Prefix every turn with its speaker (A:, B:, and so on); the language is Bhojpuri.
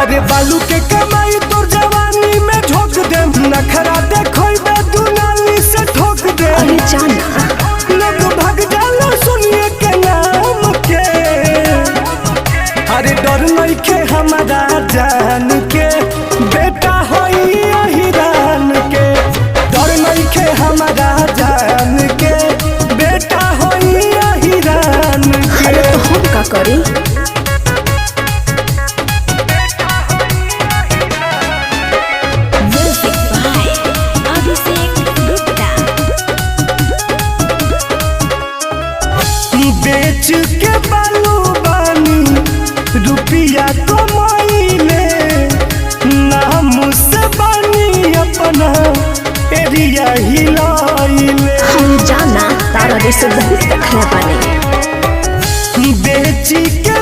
A: अरे बालू के कमाई तोर जवानी में झोंक दे, नखरा देखो दुनाली से ठोक दे।
B: अरे जाना
A: लोग भाग जाला सुनिए के नाम के, अरे डर नहीं के हमारा जान के, बेटा होई हिरान के। डर नहीं के हमारा जान के, बेटा होई हिरान के।
B: अरे तो हम का करी?
A: बेच के बालू बानी रुपया कमाइले, नाम से बानी अपना एरिया हिलाइले।
B: हम जाना तारा जैसे बहुत देखले बानी।
A: बेच के